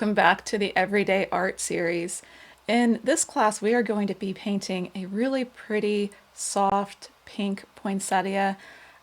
Welcome back to the Everyday Art series. In this class, we are going to be painting a really pretty, soft pink poinsettia.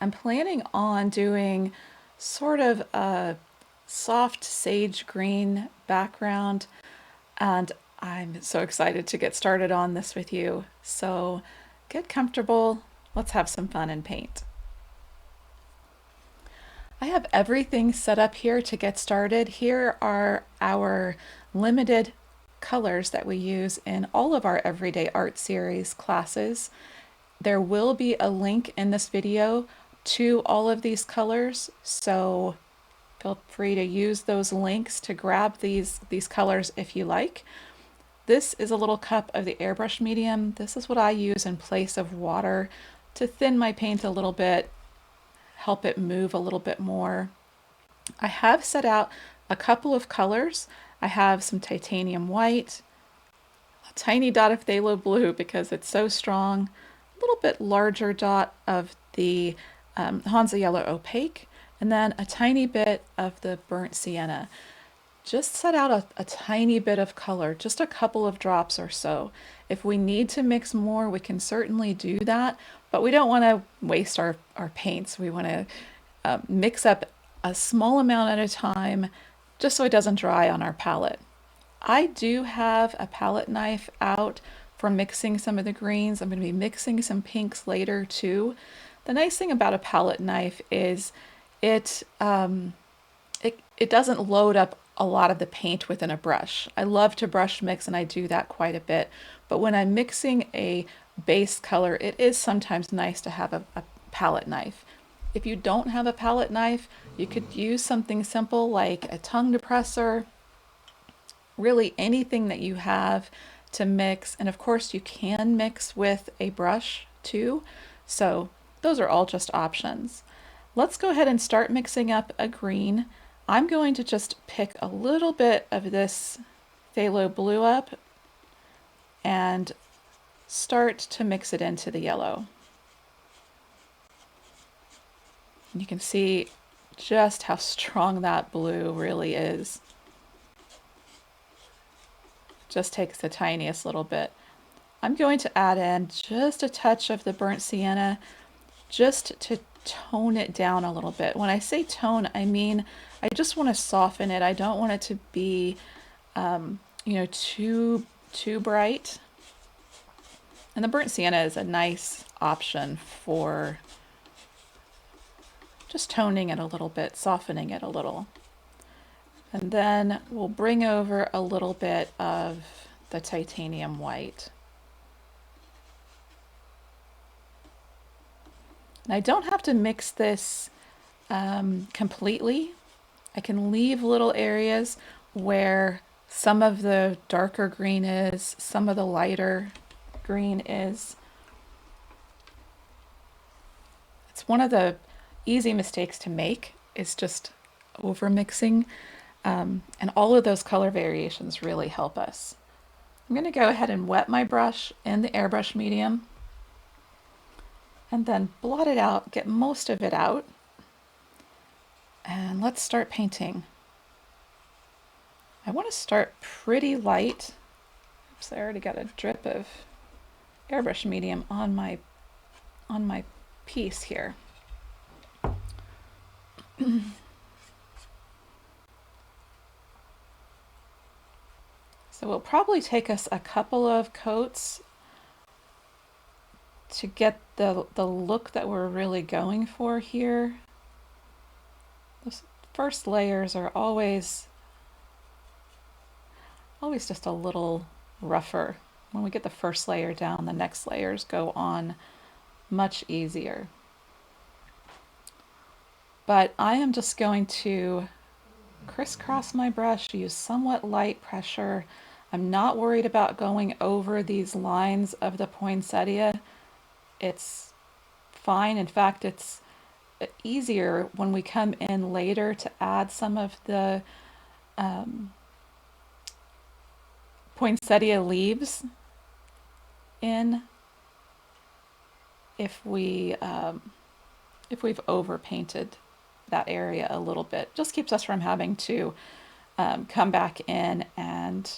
I'm planning on doing sort of a soft sage green background, and I'm so excited to get started on this with you. So get comfortable, let's have some fun and paint. I have everything set up here to get started. Here are our limited colors that we use in all of our Everyday Art Series classes. There will be a link in this video to all of these colors, so feel free to use those links to grab these colors if you like. This is a little cup of the airbrush medium. This is what I use in place of water to thin my paint a little bit, help it move a little bit more. I have set out a couple of colors. I have some titanium white, a tiny dot of phthalo blue because it's so strong, a little bit larger dot of the Hansa yellow opaque, and then a tiny bit of the burnt sienna. Just set out a tiny bit of color, just a couple of drops or so. If we need to mix more, we can certainly do that, but we don't want to waste our paints. We want to mix up a small amount at a time just so it doesn't dry on our palette. I do have a palette knife out for mixing some of the greens. I'm going to be mixing some pinks later too. The nice thing about a palette knife is it doesn't load up a lot of the paint within a brush. I love to brush mix and I do that quite a bit, but when I'm mixing a base color, it is sometimes nice to have a palette knife. If you don't have a palette knife, you could use something simple like a tongue depressor, really anything that you have to mix. And of course you can mix with a brush too. So those are all just options. Let's go ahead and start mixing up a green. I'm going to just pick a little bit of this phthalo blue up and start to mix it into the yellow. You can see just how strong that blue really is. Just takes the tiniest little bit. I'm going to add in just a touch of the burnt sienna just to tone it down a little bit. When I say tone, I mean I just want to soften it. I don't want it to be, too bright. And the burnt sienna is a nice option for just toning it a little bit, softening it a little. And then we'll bring over a little bit of the titanium white. And I don't have to mix this completely. I can leave little areas where some of the darker green is, some of the lighter green is. It's one of the easy mistakes to make is just overmixing, and all of those color variations really help us. I'm going to go ahead and wet my brush in the airbrush medium and then blot it out, get most of it out, and let's start painting. I want to start pretty light. Oops, I already got a drip of airbrush medium on my piece here. So it'll probably take us a couple of coats to get the look that we're really going for here. Those first layers are always just a little rougher. When we get the first layer down, the next layers go on much easier. But I am just going to crisscross my brush, use somewhat light pressure. I'm not worried about going over these lines of the poinsettia. It's fine. In fact, it's easier when we come in later to add some of the poinsettia leaves in if we've overpainted that area a little bit. Just keeps us from having to come back in and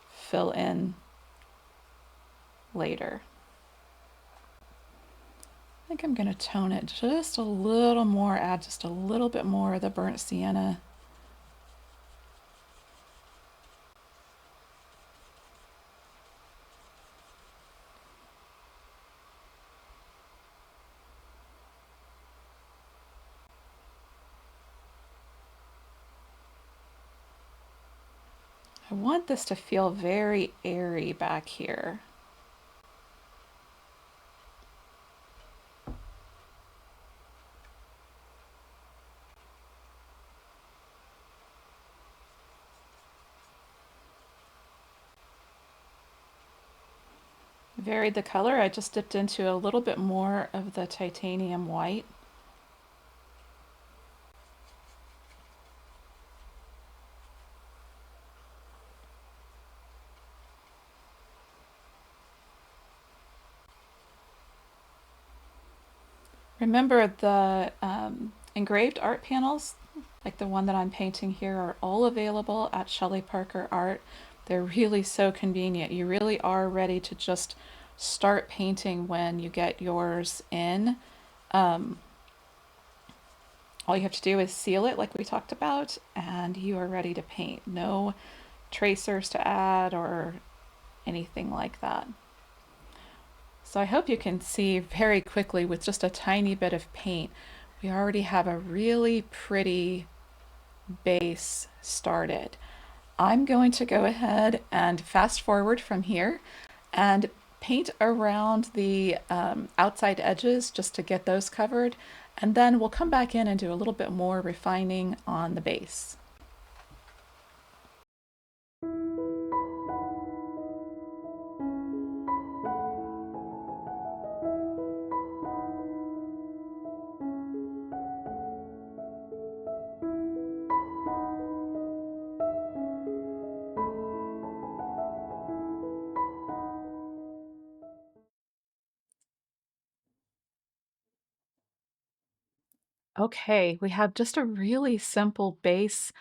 fill in later. I think I'm going to tone it just a little more, add just a little bit more of the burnt sienna. I want this to feel very airy back here. Varied the color. I just dipped into a little bit more of the titanium white. Remember the engraved art panels, like the one that I'm painting here, are all available at Shelley Parker Art. They're really so convenient. You really are ready to just start painting when you get yours in. Um, all you have to do is seal it like we talked about, and you are ready to paint. No tracers to add or anything like that. So I hope you can see very quickly with just a tiny bit of paint, we already have a really pretty base started. I'm going to go ahead and fast forward from here and paint around the outside edges just to get those covered. And then we'll come back in and do a little bit more refining on the base. Okay, we have just a really simple base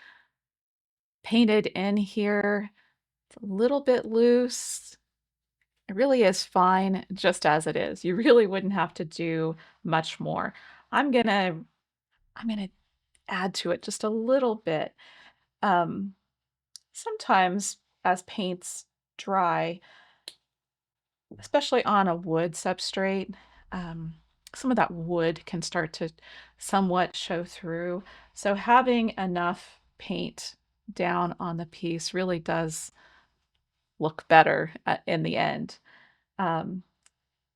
painted in here. It's a little bit loose. It really is fine just as it is. You really wouldn't have to do much more. I'm gonna I'm gonna add to it just a little bit. Um, Sometimes as paints dry, especially on a wood substrate, um, some of that wood can start to somewhat show through. So having enough paint down on the piece really does look better in the end. Um,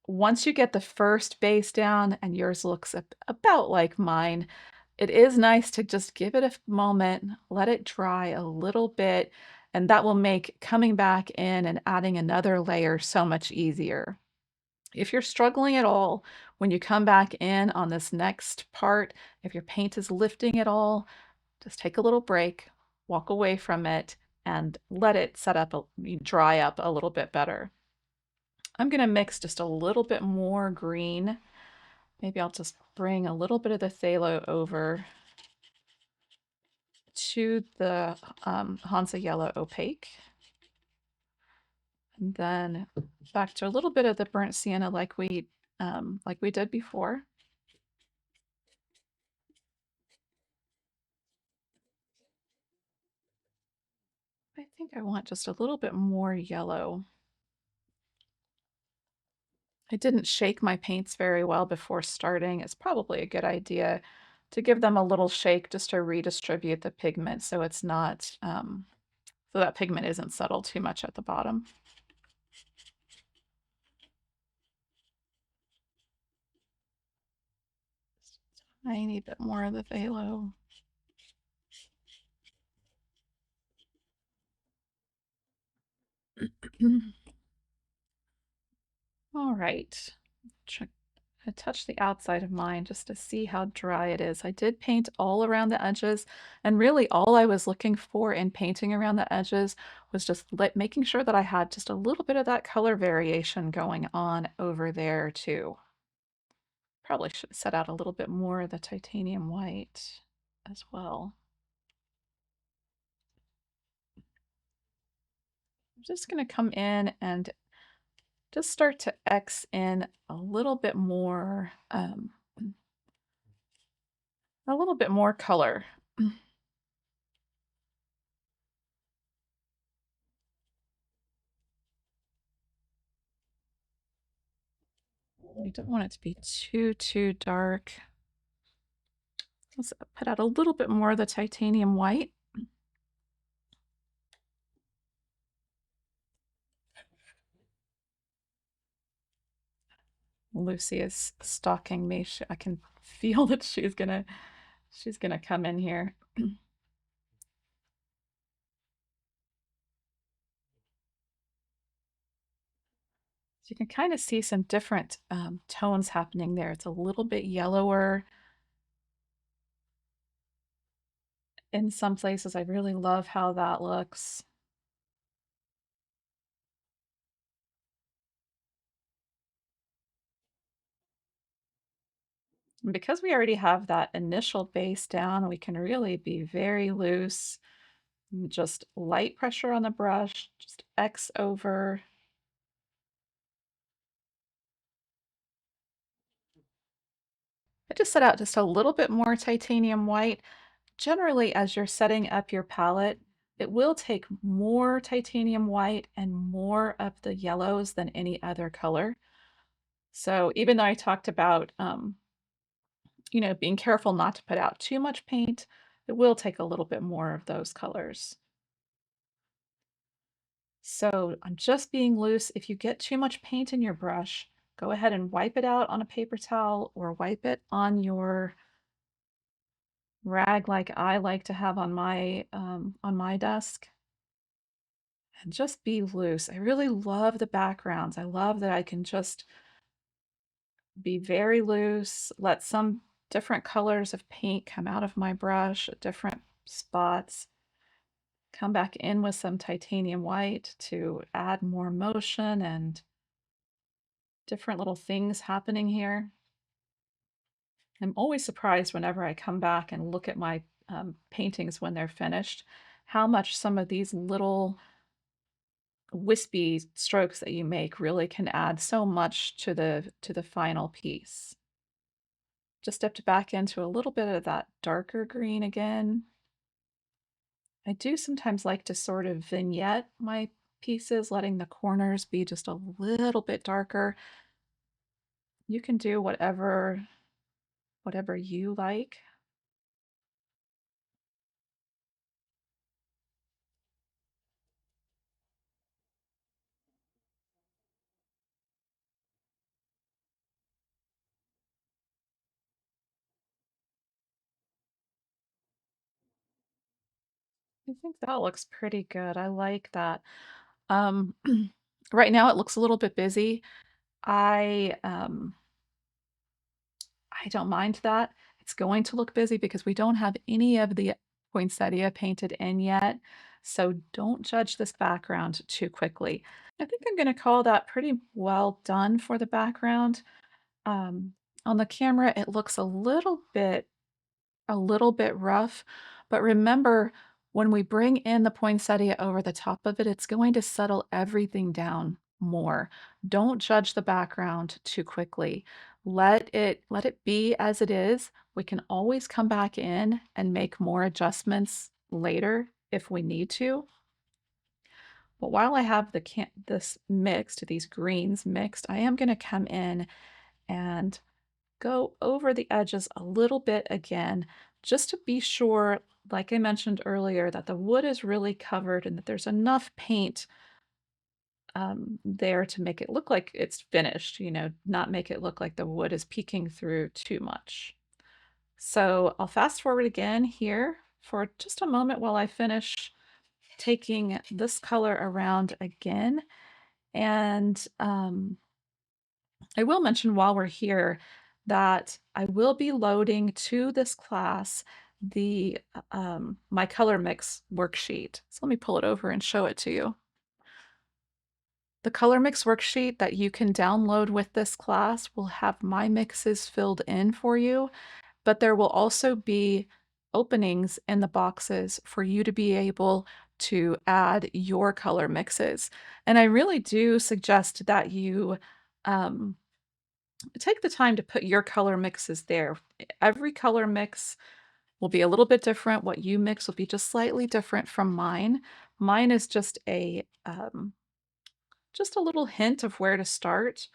Once you get the first base down and yours looks about like mine, it is nice to just give it a moment, let it dry a little bit, and that will make coming back in and adding another layer so much easier. If you're struggling at all, when you come back in on this next part, if your paint is lifting at all, just take a little break, walk away from it, and let it dry up a little bit better. I'm going to mix just a little bit more green. Maybe I'll just bring a little bit of the phthalo over to the Hansa Yellow Opaque. And then back to a little bit of the burnt sienna like we did before. I think I want just a little bit more yellow. I didn't shake my paints very well before starting. It's probably a good idea to give them a little shake just to redistribute the pigment so it's not, so that pigment isn't settled too much at the bottom. Just a tiny bit more of the phthalo. All right. Check. I touch the outside of mine just to see how dry it is. I did paint all around the edges, and really all I was looking for in painting around the edges was just making sure that I had just a little bit of that color variation going on over there too. Probably should set out a little bit more of the titanium white as well. just going to come in and just start to X in a little bit more color. You don't want it to be too dark. Let's put out a little bit more of the titanium white. Lucy is stalking me. I can feel that she's gonna come in here. So you can kind of see some different tones happening there. It's a little bit yellower in some places. I really love how that looks. And because we already have that initial base down, we can really be very loose. Just light pressure on the brush, just X over. I just set out just a little bit more titanium white. Generally, as you're setting up your palette, it will take more titanium white and more of the yellows than any other color. So even though I talked about, being careful not to put out too much paint, it will take a little bit more of those colors. So I'm just being loose. If you get too much paint in your brush, go ahead and wipe it out on a paper towel or wipe it on your rag like I like to have on my desk. And just be loose. I really love the backgrounds. I love that I can just be very loose, let some different colors of paint come out of my brush at different spots, come back in with some titanium white to add more motion and different little things happening here. I'm always surprised whenever I come back and look at my paintings when they're finished, how much some of these little wispy strokes that you make really can add so much to the final piece. Just stepped back into a little bit of that darker green again. I do sometimes like to sort of vignette my pieces, letting the corners be just a little bit darker. You can do whatever you like. I think that looks pretty good. I like that. Um, right now it looks a little bit busy. I um, I don't mind that. It's going to look busy because we don't have any of the poinsettia painted in yet. So don't judge this background too quickly. I think I'm going to call that pretty well done for the background. Um, on the camera, it looks a little bit rough, but remember when we bring in the poinsettia over the top of it, it's going to settle everything down more. Don't judge the background too quickly. Let it be as it is. We can always come back in and make more adjustments later if we need to. But while I have these greens mixed, I am going to come in and go over the edges a little bit again, just to be sure, like I mentioned earlier, that the wood is really covered and that there's enough paint there to make it look like it's finished, not make it look like the wood is peeking through too much. So I'll fast forward again here for just a moment while I finish taking this color around again. And I will mention while we're here that I will be loading to this class the my color mix worksheet. So let me pull it over and show it to you. The color mix worksheet that you can download with this class will have my mixes filled in for you, but there will also be openings in the boxes for you to be able to add your color mixes. And I really do suggest that you um, take the time to put your color mixes there. Every color mix will be a little bit different. What you mix will be just slightly different from mine. Mine is just a little hint of where to start.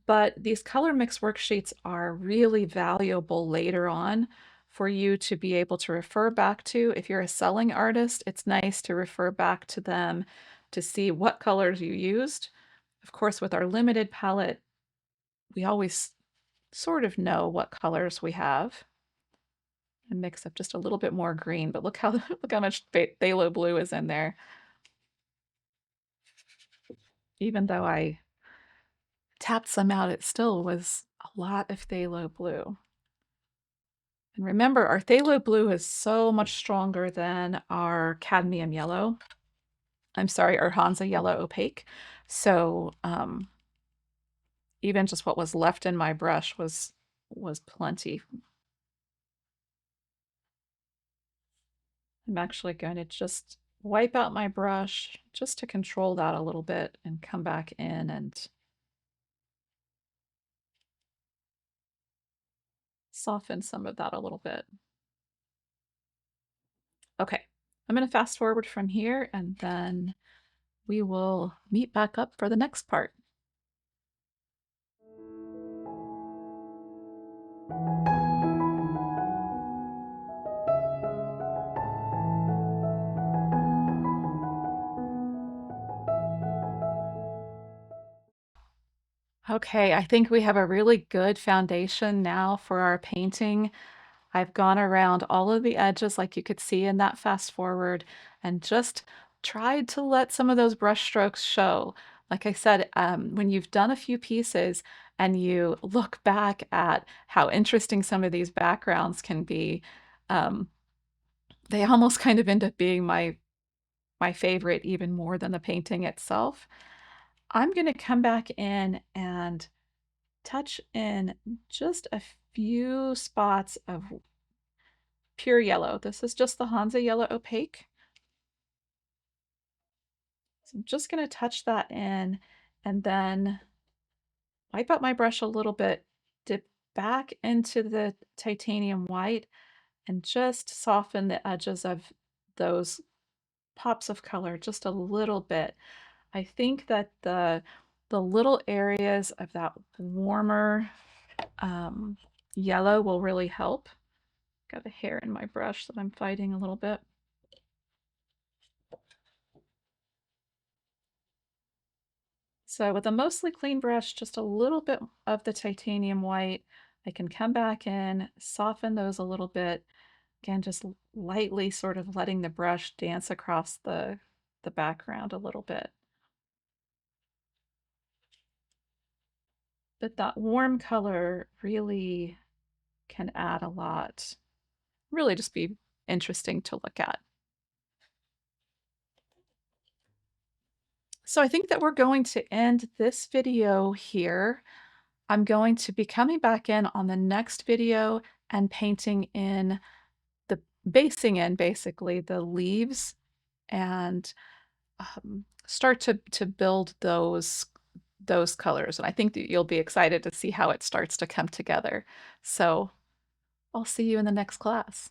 But these color mix worksheets are really valuable later on for you to be able to refer back to. If you're a selling artist, it's nice to refer back to them to see what colors you used. Of course, with our limited palette, we always sort of know what colors we have and mix up just a little bit more green, but look how look how much phthalo blue is in there. Even though I tapped some out, it still was a lot of phthalo blue. And remember, our phthalo blue is so much stronger than our cadmium yellow. I'm sorry, our Hansa yellow opaque. So even just what was left in my brush was plenty. I'm actually going to just wipe out my brush just to control that a little bit and come back in and soften some of that a little bit. Okay, I'm going to fast forward from here and then we will meet back up for the next part. Okay, I think we have a really good foundation now for our painting. I've gone around all of the edges like you could see in that fast forward and just tried to let some of those brush strokes show. Like I said, when you've done a few pieces and you look back at how interesting some of these backgrounds can be, um, they almost kind of end up being my favorite even more than the painting itself. I'm going to come back in and touch in just a few spots of pure yellow. This is just the Hansa yellow opaque. So I'm just going to touch that in and then wipe out my brush a little bit, dip back into the titanium white and just soften the edges of those pops of color just a little bit. I think that the little areas of that warmer yellow will really help. Got a hair in my brush that I'm fighting a little bit. So with a mostly clean brush, just a little bit of the titanium white, I can come back in, soften those a little bit. Again, just lightly sort of letting the brush dance across the background a little bit. But that warm color really can add a lot. Really just be interesting to look at. So I think that we're going to end this video here. I'm going to be coming back in on the next video and painting in the basing in basically the leaves and start to build those colors. And I think that you'll be excited to see how it starts to come together. So I'll see you in the next class.